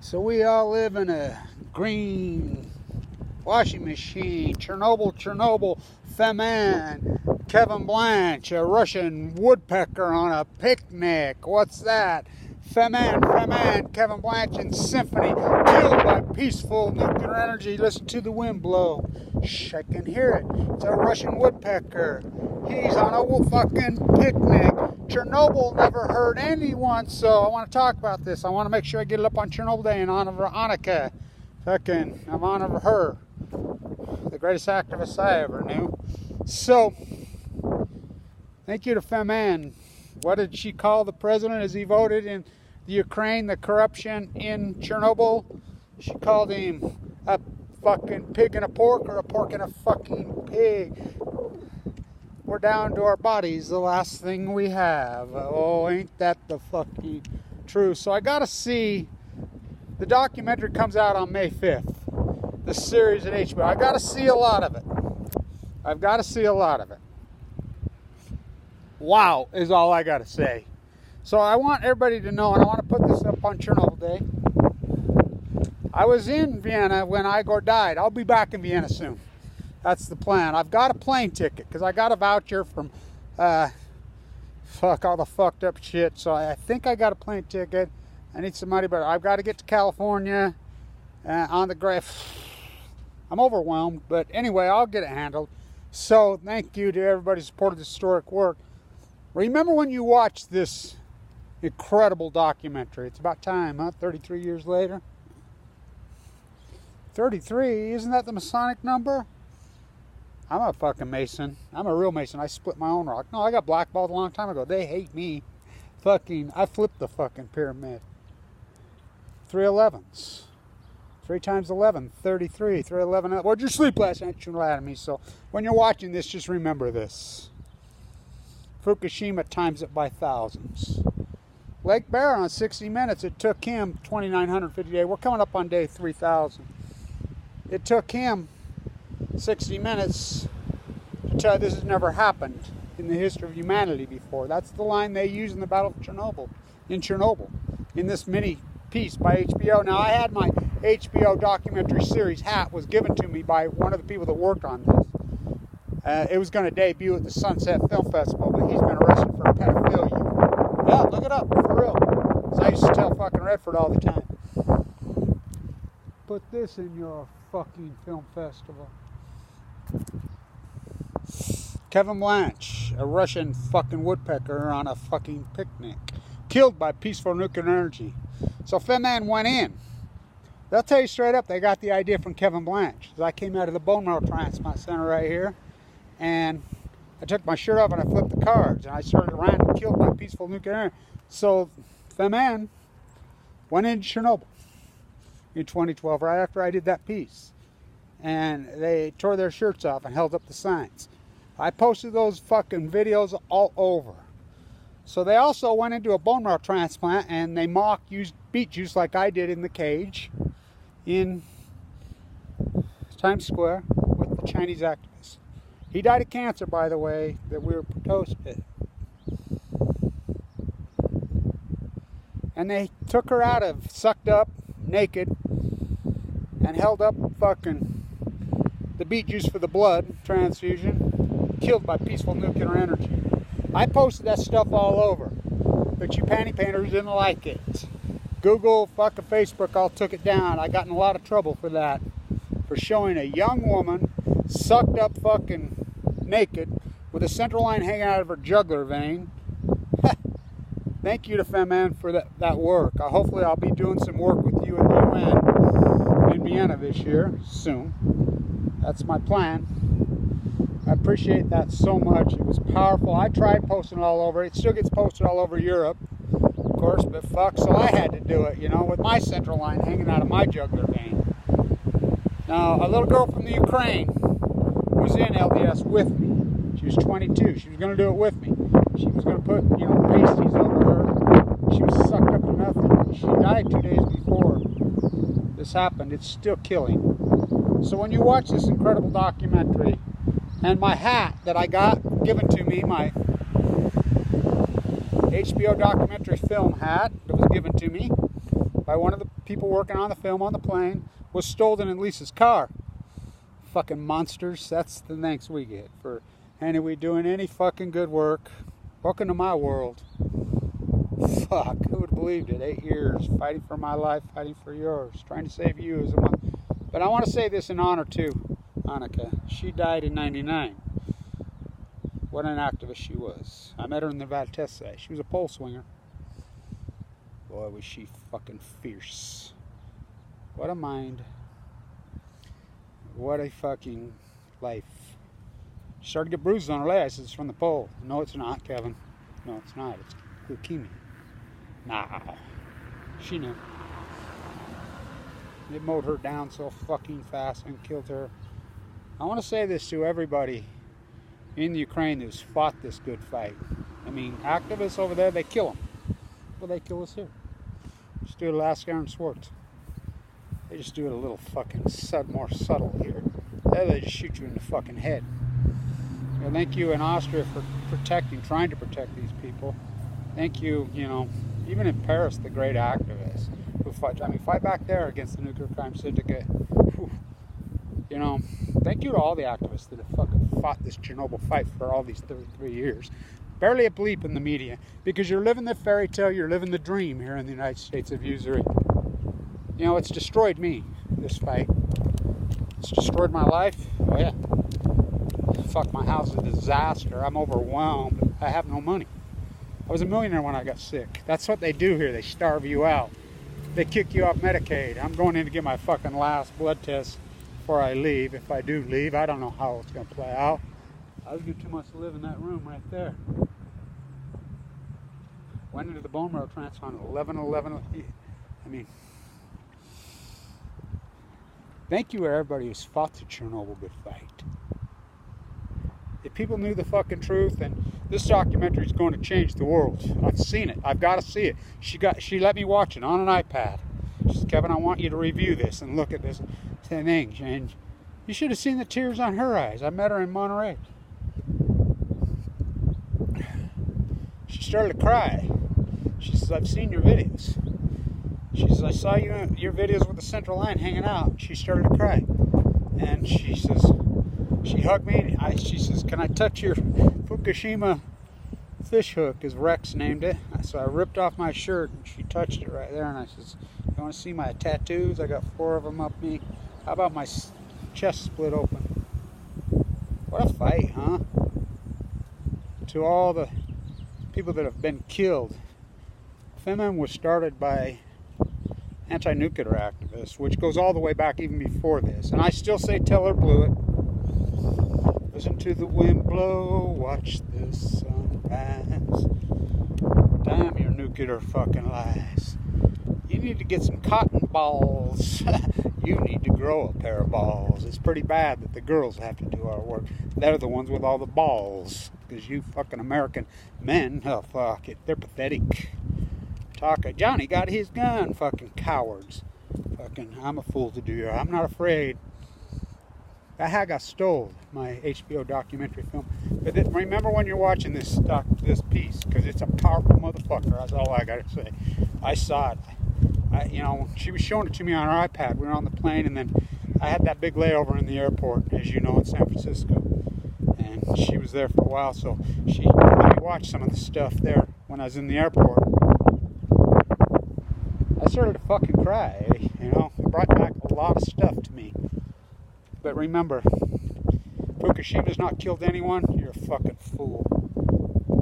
So we all live in a green washing machine. Chernobyl, Feman, Kevin Blanch, a Russian woodpecker on a picnic. What's that? Feman, Kevin Blanch and Symphony, killed by peaceful nuclear energy. Listen to the wind blow. Shh, I can hear it. It's a Russian woodpecker. He's on a fucking picnic. Chernobyl never hurt anyone, so I want to talk about this. I want to make sure I get it up on Chernobyl Day in honor of Annika. I'm honor of her. The greatest activist I ever knew. So, thank you to Feman. What did she call the president as he voted in the Ukraine, the corruption in Chernobyl? She called him a fucking pig in a pork, or a pork in a fucking pig. We're down to our bodies, the last thing we have. Oh, ain't that the fucking truth? So I gotta see, the documentary comes out on May 5th. The series at HBO. I gotta see a lot of it. I've gotta see a lot of it. Wow, is all I gotta say. So I want everybody to know, and I want to put this up on Chernobyl Day. I was in Vienna when Igor died. I'll be back in Vienna soon. That's the plan. I've got a plane ticket because I got a voucher from all the fucked up shit. So I think I got a plane ticket. I need some money, but I've got to get to California on the grave. I'm overwhelmed, but anyway, I'll get it handled. So thank you to everybody who supported this historic work. Remember when you watched this incredible documentary? It's about time, huh? 33 years later. 33? Isn't that the Masonic number? I'm a fucking Mason. I'm a real Mason. I split my own rock. No, I got blackballed a long time ago. They hate me. I flipped the fucking pyramid. 3 11s. 3 times 11, 33. 3 11. Where'd you sleep last night? You lied to me. So when you're watching this, just remember this. Fukushima times it by thousands. Lake Bear on 60 Minutes, it took him 2,950 days. We're coming up on day 3,000. It took him 60 minutes to tell you this has never happened in the history of humanity before. That's the line they use in the Battle of Chernobyl, in this mini piece by HBO. Now, I had my HBO documentary series hat was given to me by one of the people that worked on this. It was going to debut at the Sunset Film Festival, but he's been arrested for pedophilia. Yeah, look it up, for real. So I used to tell fucking Redford all the time. Put this in your fucking film festival. Kevin Blanch, a Russian fucking woodpecker on a fucking picnic, killed by peaceful nuclear energy. So Feman went in. They'll tell you straight up, they got the idea from Kevin Blanch. I came out of the bone marrow transplant center right here, and I took my shirt off and I flipped the cards, and I started around and killed by peaceful nuclear energy. So Feman went into Chernobyl in 2012, right after I did that piece. And they tore their shirts off and held up the signs. I posted those fucking videos all over. So they also went into a bone marrow transplant and they used beet juice like I did in the cage in Times Square with the Chinese activist. He died of cancer, by the way, that we were toasted. And they took her out of, sucked up, naked, and held up fucking the beet juice for the blood transfusion, killed by peaceful nuclear energy. I posted that stuff all over, but you panty painters didn't like it. Google, fucking Facebook all took it down. I got in a lot of trouble for that, for showing a young woman sucked up fucking naked with a central line hanging out of her jugular vein. Thank you to Feman for that work. Hopefully I'll be doing some work with you at the UN in Vienna this year, soon. That's my plan. I appreciate that so much. It was powerful. I tried posting it all over. It still gets posted all over Europe, of course, but fuck, so I had to do it, with my central line hanging out of my jugular vein. Now, a little girl from the Ukraine was in LDS with me. She was 22. She was going to do it with me. She was going to put, pasties over her. She was sucked up to nothing. She died 2 days before this happened. It's still killing. So when you watch this incredible documentary, and my hat that I got given to me, my HBO documentary film hat that was given to me by one of the people working on the film on the plane was stolen in Lisa's car. Fucking monsters. That's the thanks we get for anyway doing any fucking good work. Welcome to my world. Fuck, who would have believed it? 8 years fighting for my life, fighting for yours, trying to save you as a month. But I want to say this in honor to Annika. She died in '99. What an activist she was. I met her in the Valtesse. She was a pole swinger. Boy, was she fucking fierce. What a mind. What a fucking life. She started to get bruises on her leg. I said, it's from the pole. No, it's not, Kevin. No, it's not. It's leukemia. Nah. She knew. It mowed her down so fucking fast and killed her. I want to say this to everybody in Ukraine who's fought this good fight. I mean, activists over there, they kill them. Well, they kill us here. Just do it Alaska and Swartz. They just do it a little fucking more subtle here. There they just shoot you in the fucking head. Well, thank you in Austria for trying to protect these people. Thank you, even in Paris, the great activists who fight. I mean, fight back there against the nuclear crime syndicate. Whew. Thank you to all the activists that have fucking fought this Chernobyl fight for all these 33 years. Barely a bleep in the media, because you're living the fairy tale, you're living the dream here in the United States of usury. It's destroyed me, this fight. It's destroyed my life. Oh yeah. Fuck, my house is a disaster. I'm overwhelmed. I have no money. I was a millionaire when I got sick. That's what they do here. They starve you out. They kick you off Medicaid. I'm going in to get my fucking last blood test before I leave. If I do leave, I don't know how it's going to play out. I was getting too much to live in that room right there. Went into the bone marrow transplant at 11:11. I mean, thank you to everybody who's fought the Chernobyl good fight. If people knew the fucking truth, and this documentary is going to change the world. I've seen it. I've got to see it. She let me watch it on an iPad. She said, Kevin, I want you to review this and look at this thing. And you should have seen the tears on her eyes. I met her in Monterey. She started to cry. She says, I've seen your videos. She says, I saw your videos with the central line hanging out. She started to cry. And she says, she hugged me. She says, can I touch your Fukushima fish hook, as Rex named it? So I ripped off my shirt and she touched it right there. And I says, you want to see my tattoos? I got 4 of them up me. How about my chest split open? What a fight, huh? To all the people that have been killed. FEMM was started by anti-nuclear activists, which goes all the way back even before this. And I still say tell her blew it. Listen to the wind blow, watch the sun rise. Damn your nuclear fucking lies. You need to get some cotton balls. You need to grow a pair of balls. It's pretty bad that the girls have to do our work. They're the ones with all the balls. Because you fucking American men, oh fuck it, they're pathetic. Johnny got his gun, fucking cowards. Fucking, I'm a fool to do that. I'm not afraid. That had got stole, my HBO documentary film. But remember when you're watching this piece, because it's a powerful motherfucker. That's all I gotta say. I saw it. She was showing it to me on her iPad. We were on the plane, and then I had that big layover in the airport, as you know, in San Francisco. And she was there for a while, so she let me watch some of the stuff there when I was in the airport. I started to fucking cry, It brought back a lot of stuff to me. But remember, Fukushima's not killed anyone. You're a fucking fool.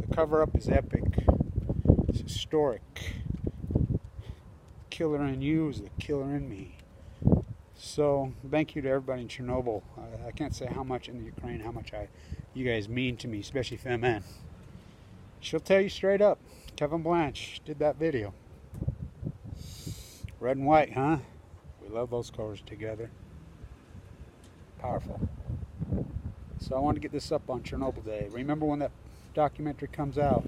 The cover-up is epic. It's historic. The killer in you is the killer in me. So, thank you to everybody in Chernobyl. I can't say how much in the Ukraine, how much you guys mean to me, especially FEMN. She'll tell you straight up. Kevin Blanch did that video. Red and white, huh? We love those colors together. Powerful. So I want to get this up on Chernobyl Day. Remember when that documentary comes out?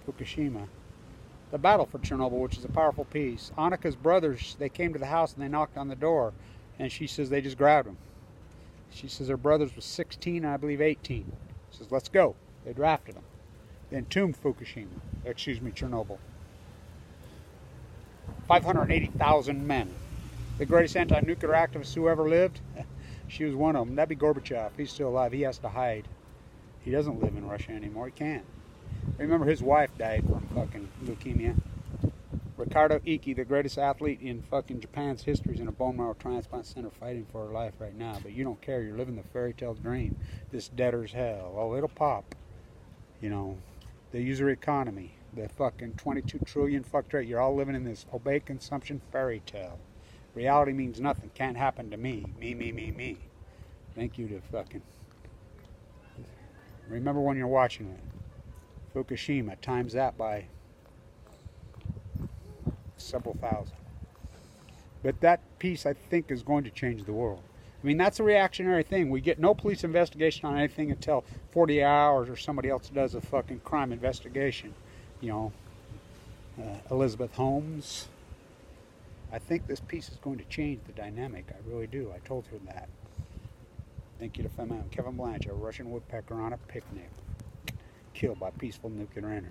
Fukushima. The battle for Chernobyl, which is a powerful piece. Annika's brothers, they came to the house and they knocked on the door. And she says they just grabbed him. She says her brothers was 16 and I believe 18. She says, let's go. They drafted him. They entombed Chernobyl. 580,000 men. The greatest anti-nuclear activist who ever lived, she was one of them. That'd be Gorbachev. He's still alive. He has to hide. He doesn't live in Russia anymore. He can't. Remember, his wife died from fucking leukemia. Ricardo Ike, the greatest athlete in fucking Japan's history, is in a bone marrow transplant center fighting for her life right now. But you don't care. You're living the fairy tale dream. This debtor's hell. Oh, it'll pop. You know, the user economy, the fucking 22 trillion fuck trade. You're all living in this obey consumption fairy tale. Reality means nothing. Can't happen to me. Me. Thank you to fucking... Remember when you're watching it. Fukushima, times that by several thousand. But that piece, I think, is going to change the world. I mean, that's a reactionary thing. We get no police investigation on anything until 48 hours or somebody else does a fucking crime investigation. You know, Elizabeth Holmes. I think this piece is going to change the dynamic. I really do. I told her that. Thank you to Kevin Blanch, a Russian woodpecker on a picnic, killed by peaceful nuclear energy.